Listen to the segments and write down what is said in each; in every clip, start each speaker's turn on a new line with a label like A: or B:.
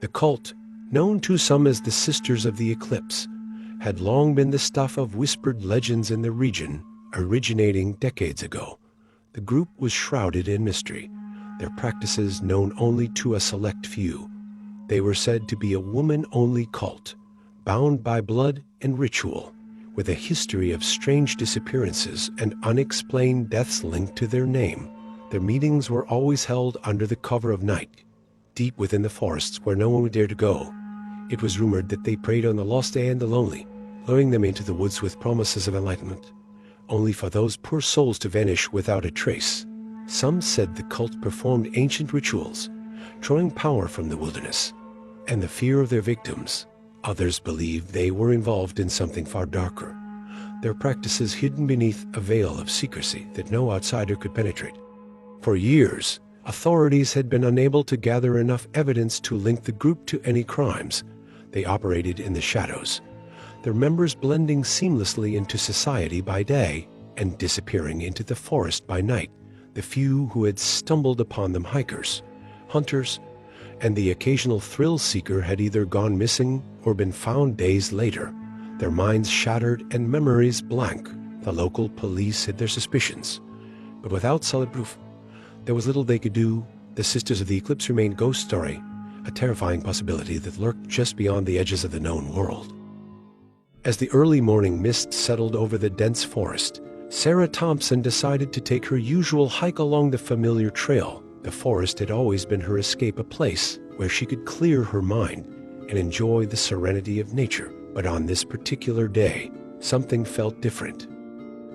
A: The cult, known to some as the Sisters of the Eclipse, had long been the stuff of whispered legends in the region, originating decades ago. The group was shrouded in mystery, their practices known only to a select few. They were said to be a woman-only cult, bound by blood and ritual, with a history of strange disappearances and unexplained deaths linked to their name. Their meetings were always held under the cover of night, deep within the forests where no one would dare to go. It was rumored that they preyed on the lost and the lonely, luring them into the woods with promises of enlightenment, only for those poor souls to vanish without a trace. Some said the cult performed ancient rituals, drawing power from the wilderness and the fear of their victims. Others believed they were involved in something far darker, their practices hidden beneath a veil of secrecy that no outsider could penetrate. For years, authorities had been unable to gather enough evidence to link the group to any crimes. They operated in the shadows, their members blending seamlessly into society by day and disappearing into the forest by night. The few who had stumbled upon them, hikers, hunters, and the occasional thrill seeker, had either gone missing or been found days later, their minds shattered and memories blank. The local police hid their suspicions, but without solid proof, there was little they could do. The Sisters of the Eclipse remained a ghost story, a terrifying possibility that lurked just beyond the edges of the known world. As the early morning mist settled over the dense forest, Sarah Thompson decided to take her usual hike along the familiar trail. The forest had always been her escape, a place where she could clear her mind and enjoy the serenity of nature. But on this particular day, something felt different.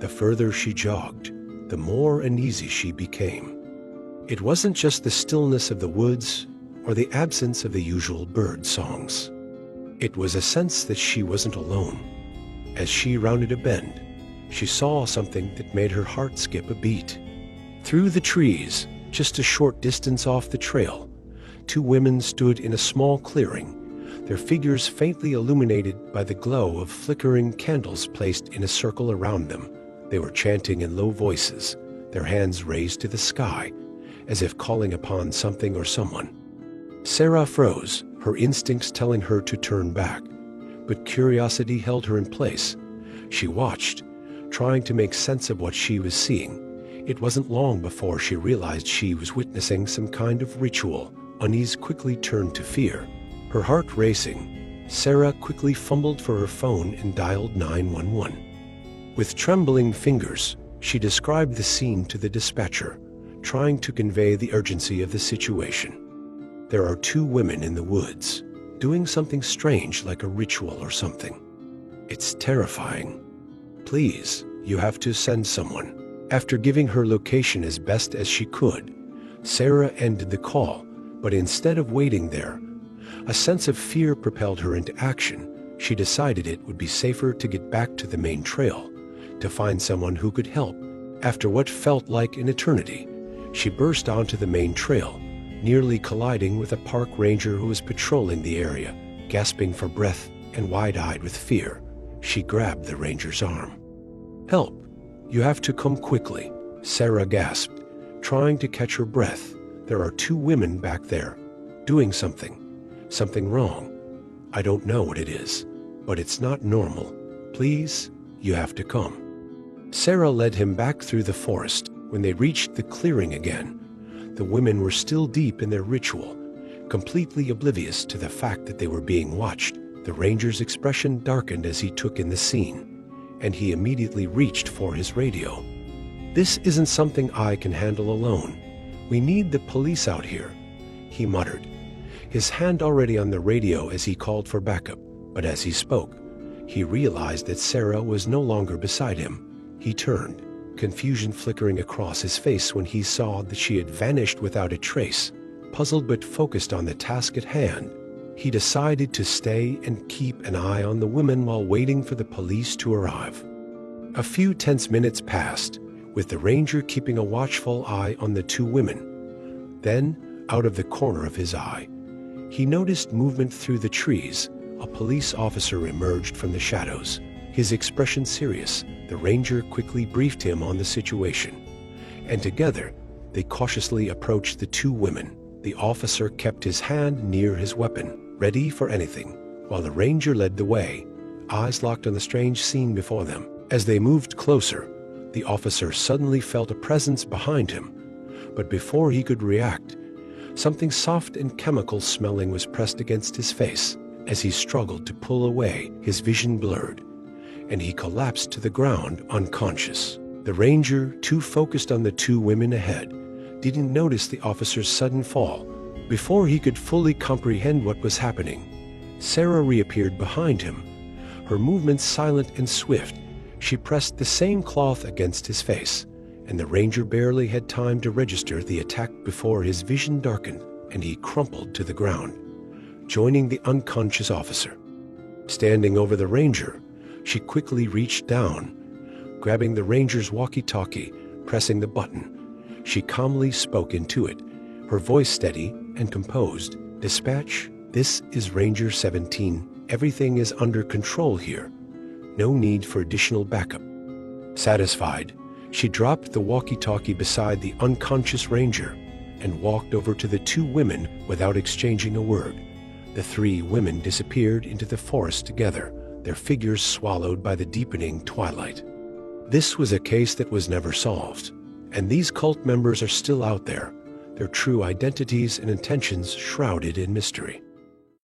A: The further she jogged, the more uneasy she became. It wasn't just the stillness of the woods or the absence of the usual bird songs. It was a sense that she wasn't alone. As she rounded a bend, she saw something that made her heart skip a beat. Through the trees, just a short distance off the trail, two women stood in a small clearing, their figures faintly illuminated by the glow of flickering candles placed in a circle around them. They were chanting in low voices, their hands raised to the sky, as if calling upon something or someone. Sarah froze, her instincts telling her to turn back, but curiosity held her in place. She watched, trying to make sense of what she was seeing. It wasn't long before she realized she was witnessing some kind of ritual. Unease quickly turned to fear. Her heart racing, Sarah quickly fumbled for her phone and dialed 911. With trembling fingers, she described the scene to the dispatcher, trying to convey the urgency of the situation. There are two women in the woods, doing something strange like a ritual or something. It's terrifying. Please, you have to send someone. After giving her location as best as she could, Sarah ended the call, but instead of waiting there, a sense of fear propelled her into action. She decided it would be safer to get back to the main trail, to find someone who could help. After what felt like an eternity, she burst onto the main trail, nearly colliding with a park ranger who was patrolling the area. Gasping for breath and wide-eyed with fear, she grabbed the ranger's arm. "Help! You have to come quickly," Sarah gasped, trying to catch her breath. "There are two women back there, doing something wrong. I don't know what it is, but it's not normal. Please, you have to come." Sarah led him back through the forest. When they reached the clearing again, the women were still deep in their ritual, completely oblivious to the fact that they were being watched. The ranger's expression darkened as he took in the scene, and he immediately reached for his radio. "This isn't something I can handle alone. We need the police out here," he muttered, his hand already on the radio as he called for backup. But as he spoke, he realized that Sarah was no longer beside him. He turned, confusion flickering across his face when he saw that she had vanished without a trace. Puzzled but focused on the task at hand, he decided to stay and keep an eye on the women while waiting for the police to arrive. A few tense minutes passed, with the ranger keeping a watchful eye on the two women. Then, out of the corner of his eye, he noticed movement through the trees. A police officer emerged from the shadows, his expression serious. The ranger quickly briefed him on the situation, and together they cautiously approached the two women. The officer kept his hand near his weapon, ready for anything, while the ranger led the way, eyes locked on the strange scene before them. As they moved closer, the officer suddenly felt a presence behind him, but before he could react, something soft and chemical smelling was pressed against his face. As he struggled to pull away, his vision blurred, and he collapsed to the ground unconscious. The ranger, too focused on the two women ahead, didn't notice the officer's sudden fall. Before he could fully comprehend what was happening, Sarah reappeared behind him, her movements silent and swift. She pressed the same cloth against his face, and the ranger barely had time to register the attack before his vision darkened and he crumpled to the ground, joining the unconscious officer. Standing over the ranger, she quickly reached down, grabbing the ranger's walkie-talkie, pressing the button. She calmly spoke into it, her voice steady and composed. "Dispatch, this is Ranger 17. Everything is under control here. No need for additional backup." Satisfied, she dropped the walkie-talkie beside the unconscious ranger and walked over to the two women without exchanging a word. The three women disappeared into the forest together, their figures swallowed by the deepening twilight. This was a case that was never solved, and these cult members are still out there, their true identities and intentions shrouded in mystery.